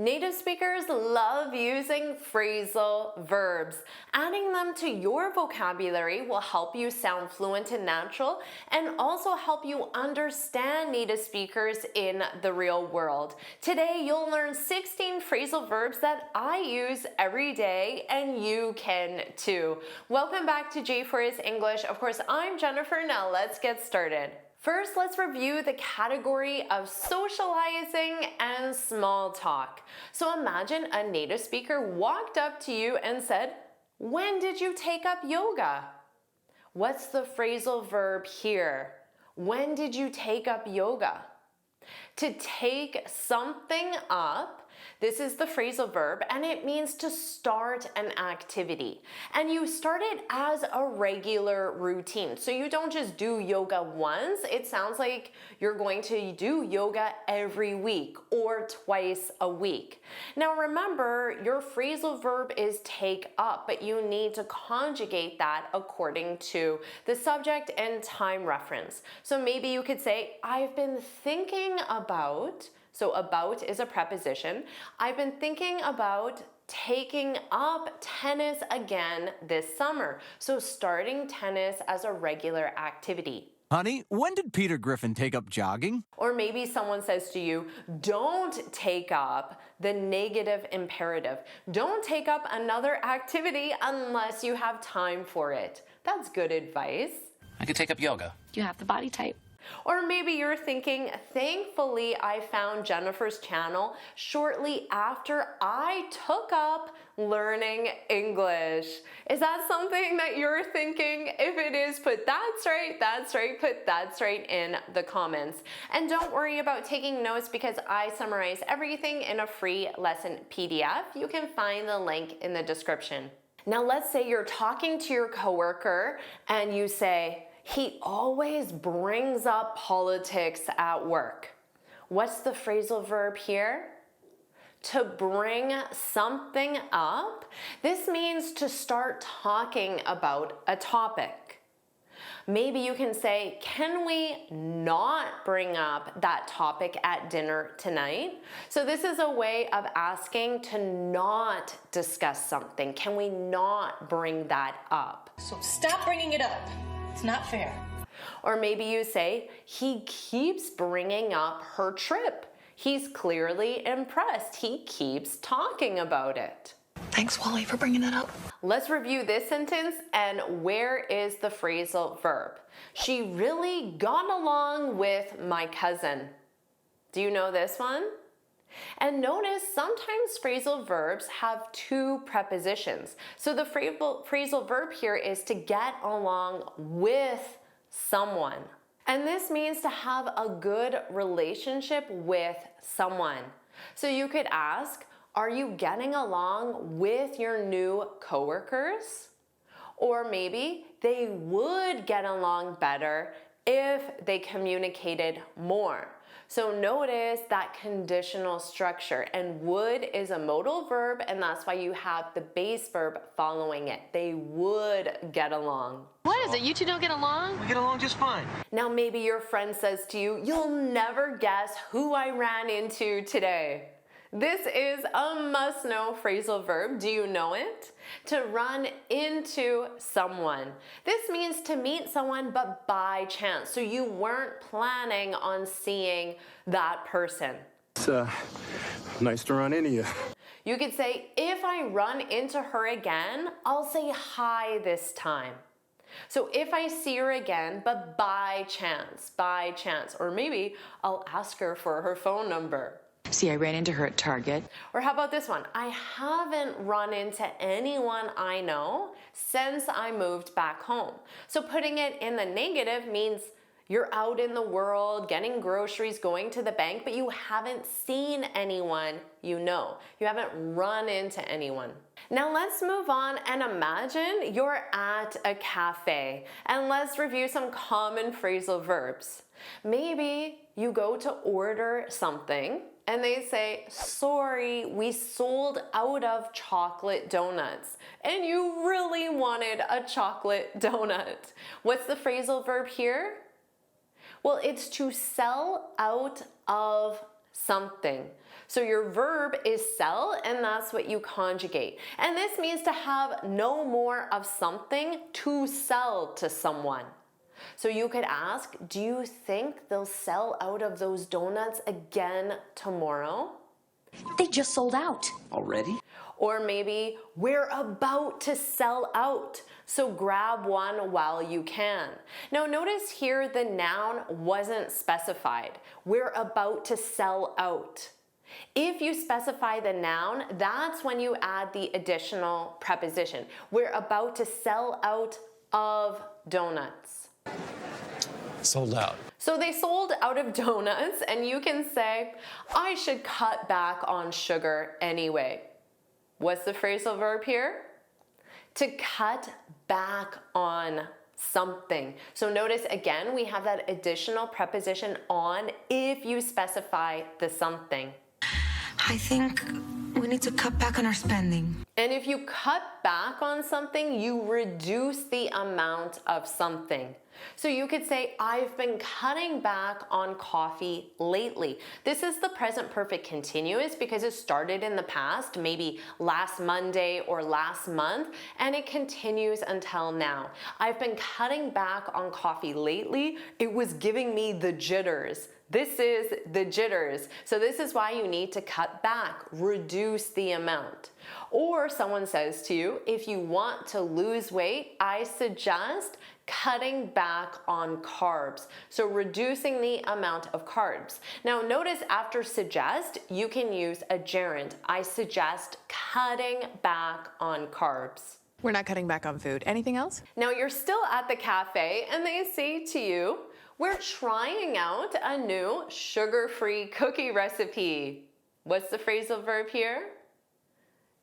Native speakers love using phrasal verbs. Adding them to your vocabulary will help you sound fluent and natural and also help you understand native speakers in the real world. Today, you'll learn 16 phrasal verbs that I use every day and you can too. Welcome back to JForrest English. Of course, I'm Jennifer. Now let's get started. First, let's review the category of socializing and small talk. So imagine a native speaker walked up to you and said, "When did you take up yoga?" What's the phrasal verb here? When did you take up yoga? To take something up, this is the phrasal verb and it means to start an activity. And you start it as a regular routine. So you don't just do yoga once. It sounds like you're going to do yoga every week or twice a week. Now remember, your phrasal verb is take up, but you need to conjugate that according to the subject and time reference. So maybe you could say, I've been thinking about, so about is a preposition. I've been thinking about taking up tennis again this summer. So starting tennis as a regular activity. Honey, when did Peter Griffin take up jogging? Or maybe someone says to you, don't take up the negative imperative. Don't take up another activity unless you have time for it. That's good advice. I could take up yoga. You have the body type. Or maybe you're thinking, thankfully I found Jennifer's channel shortly after I took up learning English. Is that something that you're thinking? If it is, put that's right, put that's right in the comments. And don't worry about taking notes because I summarize everything in a free lesson PDF. You can find the link in the description. Now let's say you're talking to your coworker and you say, he always brings up politics at work. What's the phrasal verb here? To bring something up. This means to start talking about a topic. Maybe you can say, can we not bring up that topic at dinner tonight? So this is a way of asking to not discuss something. Can we not bring that up? So stop bringing it up. It's not fair. Or maybe you say, he keeps bringing up her trip. He's clearly impressed. He keeps talking about it. Thanks, Wally, for bringing that up. Let's review this sentence and where is the phrasal verb? She really got along with my cousin. Do you know this one? And notice sometimes phrasal verbs have two prepositions. So the phrasal verb here is to get along with someone. And this means to have a good relationship with someone. So you could ask, are you getting along with your new coworkers? Or maybe they would get along better if they communicated more. So notice that conditional structure, and would is a modal verb, and that's why you have the base verb following it. They would get along. What is it? You two don't get along? We get along just fine. Now maybe your friend says to you, you'll never guess who I ran into today. This is a must-know phrasal verb. Do you know it? To run into someone. This means to meet someone but by chance. So you weren't planning on seeing that person. It's nice to run into you. You could say, if I run into her again, I'll say hi this time. So if I see her again, but by chance. Or maybe I'll ask her for her phone number. See, I ran into her at Target. Or how about this one? I haven't run into anyone I know since I moved back home. So putting it in the negative means you're out in the world, getting groceries, going to the bank, but you haven't seen anyone you know. You haven't run into anyone. Now let's move on and imagine you're at a cafe. And let's review some common phrasal verbs. Maybe you go to order something and they say, sorry, we sold out of chocolate donuts. And you really wanted a chocolate donut. What's the phrasal verb here? Well, it's to sell out of something. So your verb is sell, and that's what you conjugate. And this means to have no more of something to sell to someone. So you could ask, do you think they'll sell out of those donuts again tomorrow? They just sold out. Already? Or maybe, we're about to sell out, so grab one while you can. Now notice here the noun wasn't specified. We're about to sell out. If you specify the noun, that's when you add the additional preposition. We're about to sell out of donuts. Sold out. So they sold out of donuts, and you can say, I should cut back on sugar anyway. What's the phrasal verb here? To cut back on something. So notice again, we have that additional preposition on if you specify the something. I think we need to cut back on our spending. And if you cut back on something, you reduce the amount of something. So you could say, I've been cutting back on coffee lately. This is the present perfect continuous because it started in the past, maybe last Monday or last month, and it continues until now. I've been cutting back on coffee lately. It was giving me the jitters. This is the jitters. So this is why you need to cut back, reduce the amount. Or someone says to you, if you want to lose weight, I suggest cutting back on carbs. So reducing the amount of carbs. Now notice after suggest, you can use a gerund. I suggest cutting back on carbs. We're not cutting back on food. Anything else? Now you're still at the cafe and they say to you, we're trying out a new sugar-free cookie recipe. What's the phrasal verb here?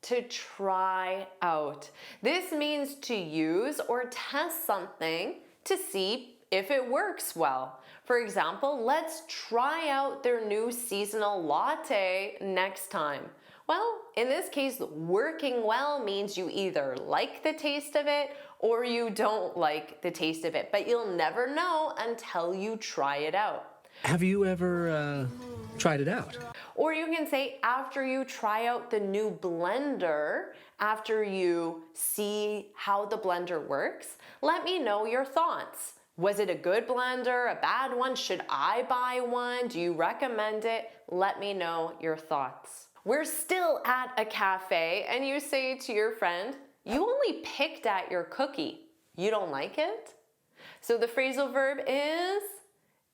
To try out. This means to use or test something to see if it works well. For example, let's try out their new seasonal latte next time. Well, in this case, working well means you either like the taste of it or you don't like the taste of it, but you'll never know until you try it out. Have you ever tried it out? Or you can say after you try out the new blender, after you see how the blender works, let me know your thoughts. Was it a good blender, a bad one? Should I buy one? Do you recommend it? Let me know your thoughts. We're still at a cafe and you say to your friend, you only picked at your cookie. You don't like it? So the phrasal verb is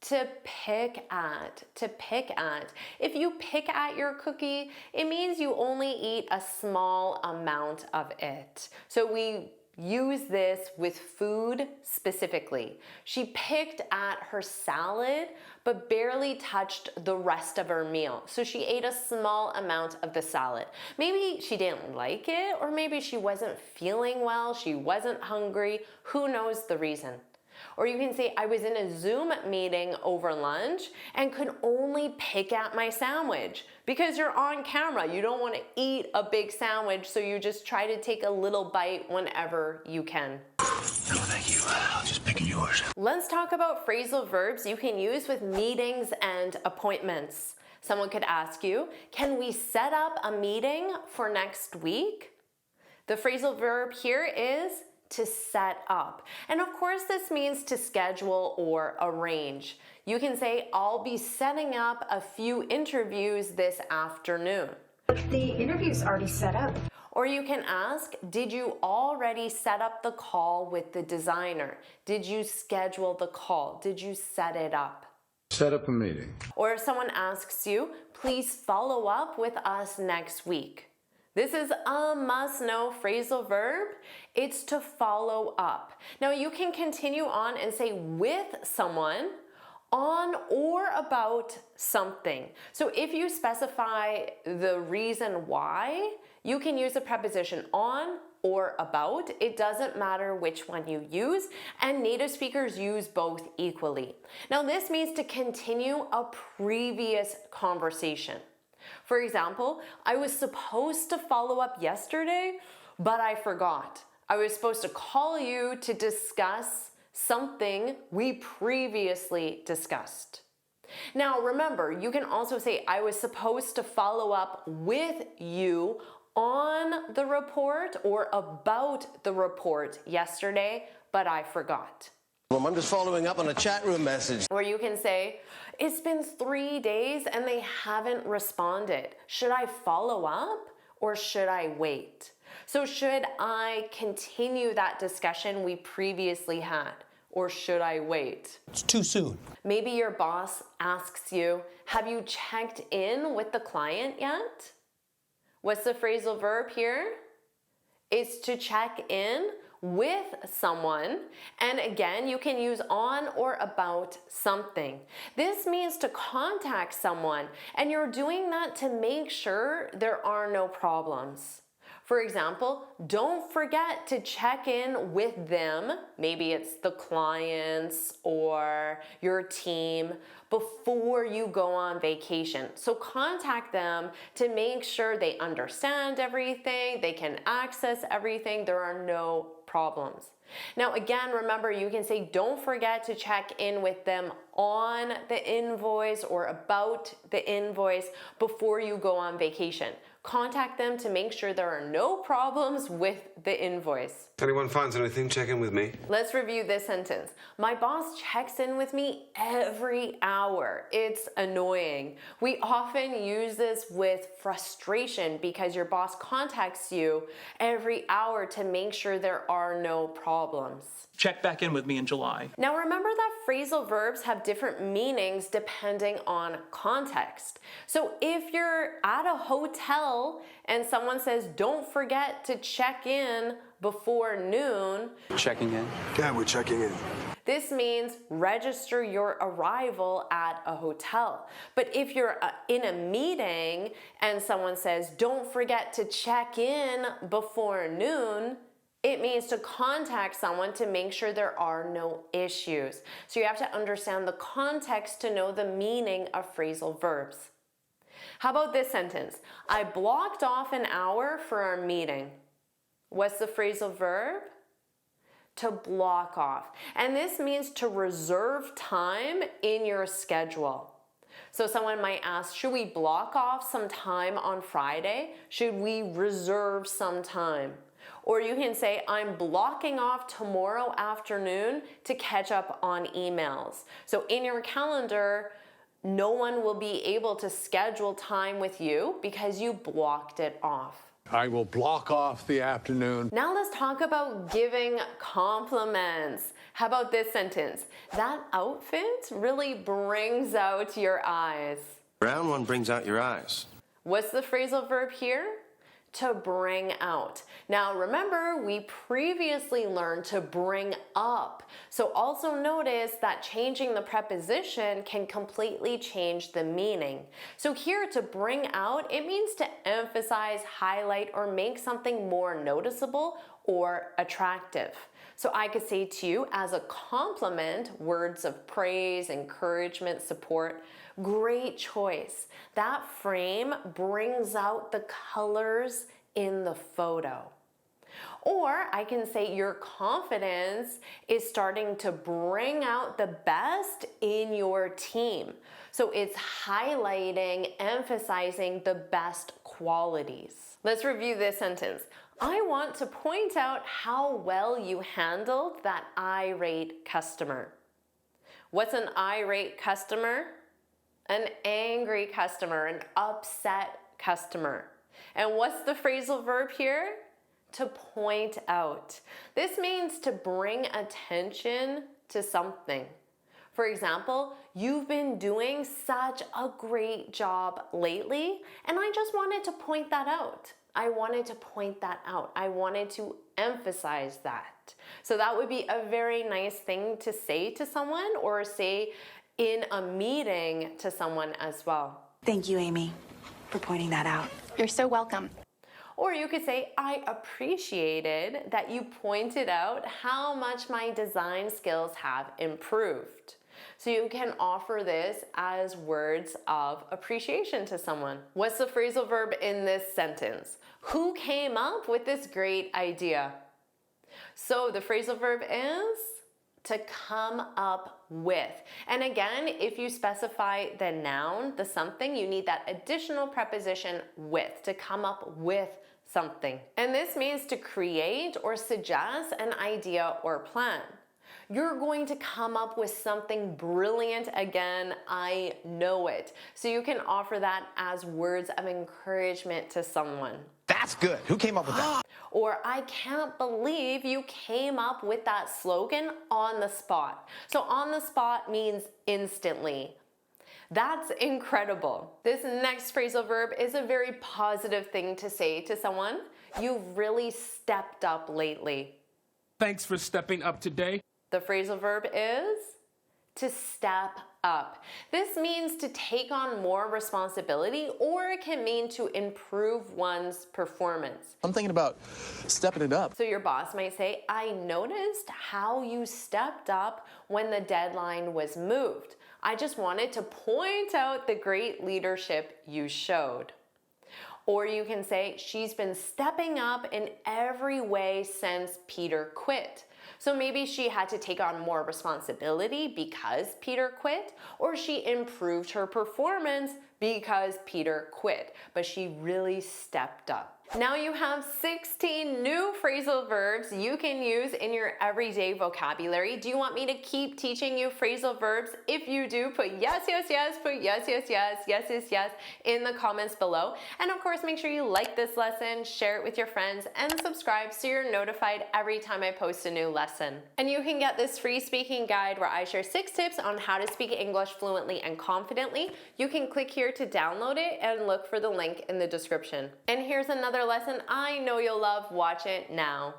to pick at, to pick at. If you pick at your cookie, it means you only eat a small amount of it. So we use this with food specifically. She picked at her salad, but barely touched the rest of her meal. So she ate a small amount of the salad. Maybe she didn't like it, or maybe she wasn't feeling well, she wasn't hungry. Who knows the reason? Or you can say, I was in a Zoom meeting over lunch and could only pick at my sandwich. Because you're on camera, you don't want to eat a big sandwich, so you just try to take a little bite whenever you can. No, thank you. I'll just pick at yours. Let's talk about phrasal verbs you can use with meetings and appointments. Someone could ask you, can we set up a meeting for next week? The phrasal verb here is to set up. And of course, this means to schedule or arrange. You can say, I'll be setting up a few interviews this afternoon. The interview's already set up. Or you can ask, did you already set up the call with the designer? Did you schedule the call? Did you set it up? Set up a meeting. Or if someone asks you, please follow up with us next week. This is a must-know phrasal verb. It's to follow up. Now you can continue on and say with someone, on or about something. So if you specify the reason why, you can use a preposition on or about. It doesn't matter which one you use, and native speakers use both equally. Now this means to continue a previous conversation. For example, I was supposed to follow up yesterday, but I forgot. I was supposed to call you to discuss something we previously discussed. Now remember, you can also say, I was supposed to follow up with you on the report or about the report yesterday, but I forgot. I'm just following up on a chat room message. Or you can say, it's been 3 days and they haven't responded. Should I follow up or should I wait? So should I continue that discussion we previously had? Or should I wait? It's too soon. Maybe your boss asks you, have you checked in with the client yet? What's the phrasal verb here? It's to check in with someone, and again, you can use on or about something. This means to contact someone, and you're doing that to make sure there are no problems. For example, don't forget to check in with them, maybe it's the clients or your team, before you go on vacation. So contact them to make sure they understand everything, they can access everything, there are no problems. Now again, remember, you can say don't forget to check in with them on the invoice or about the invoice before you go on vacation. Contact them to make sure there are no problems with the invoice. If anyone finds anything, check in with me. Let's review this sentence. My boss checks in with me every hour. It's annoying. We often use this with frustration because your boss contacts you every hour to make sure there are no problems. Check back in with me in July. Now remember that phrasal verbs have different meanings depending on context. So if you're at a hotel and someone says, don't forget to check in before noon. Checking in? Yeah, we're checking in. This means register your arrival at a hotel. But if you're in a meeting and someone says, don't forget to check in before noon, it means to contact someone to make sure there are no issues. So you have to understand the context to know the meaning of phrasal verbs. How about this sentence? I blocked off an hour for our meeting. What's the phrasal verb? To block off. And this means to reserve time in your schedule. So someone might ask, should we block off some time on Friday? Should we reserve some time? Or you can say, I'm blocking off tomorrow afternoon to catch up on emails. So in your calendar, no one will be able to schedule time with you because you blocked it off. I will block off the afternoon. Now let's talk about giving compliments. How about this sentence? That outfit really brings out your eyes. Brown one brings out your eyes. What's the phrasal verb here? To bring out. Now remember, we previously learned to bring up. So also notice that changing the preposition can completely change the meaning. So here, to bring out, it means to emphasize, highlight, or make something more noticeable or attractive. So I could say to you as a compliment, words of praise, encouragement, support. Great choice. That frame brings out the colors in the photo. Or I can say your confidence is starting to bring out the best in your team. So it's highlighting, emphasizing the best qualities. Let's review this sentence. I want to point out how well you handled that irate customer. What's an irate customer? An angry customer, an upset customer. And what's the phrasal verb here? To point out. This means to bring attention to something. For example, you've been doing such a great job lately, and I just wanted to point that out. I wanted to point that out. I wanted to emphasize that. So that would be a very nice thing to say to someone or say in a meeting to someone as well. Thank you, Amy, for pointing that out. You're so welcome. Or you could say, I appreciated that you pointed out how much my design skills have improved. So you can offer this as words of appreciation to someone. What's the phrasal verb in this sentence? Who came up with this great idea? So the phrasal verb is to come up with. And again, if you specify the noun, the something, you need that additional preposition with to come up with something. And this means to create or suggest an idea or plan. You're going to come up with something brilliant again, I know it. So you can offer that as words of encouragement to someone. That's good. Who came up with that? Or I can't believe you came up with that slogan on the spot. So on the spot means instantly. That's incredible. This next phrasal verb is a very positive thing to say to someone. You've really stepped up lately. Thanks for stepping up today. The phrasal verb is to step up. This means to take on more responsibility, or it can mean to improve one's performance. I'm thinking about stepping it up. So your boss might say, I noticed how you stepped up when the deadline was moved. I just wanted to point out the great leadership you showed. Or you can say, she's been stepping up in every way since Peter quit. So maybe she had to take on more responsibility because Peter quit, or she improved her performance because Peter quit, but she really stepped up. Now you have 16 new phrasal verbs you can use in your everyday vocabulary. Do you want me to keep teaching you phrasal verbs? If you do, put yes, yes, yes, put yes, yes, yes, yes, yes, yes in the comments below. And of course, make sure you like this lesson, share it with your friends, and subscribe so you're notified every time I post a new lesson. And you can get this free speaking guide where I share 6 tips on how to speak English fluently and confidently. You can click here to download it and look for the link in the description. And here's another lesson I know you'll love. Watch it now.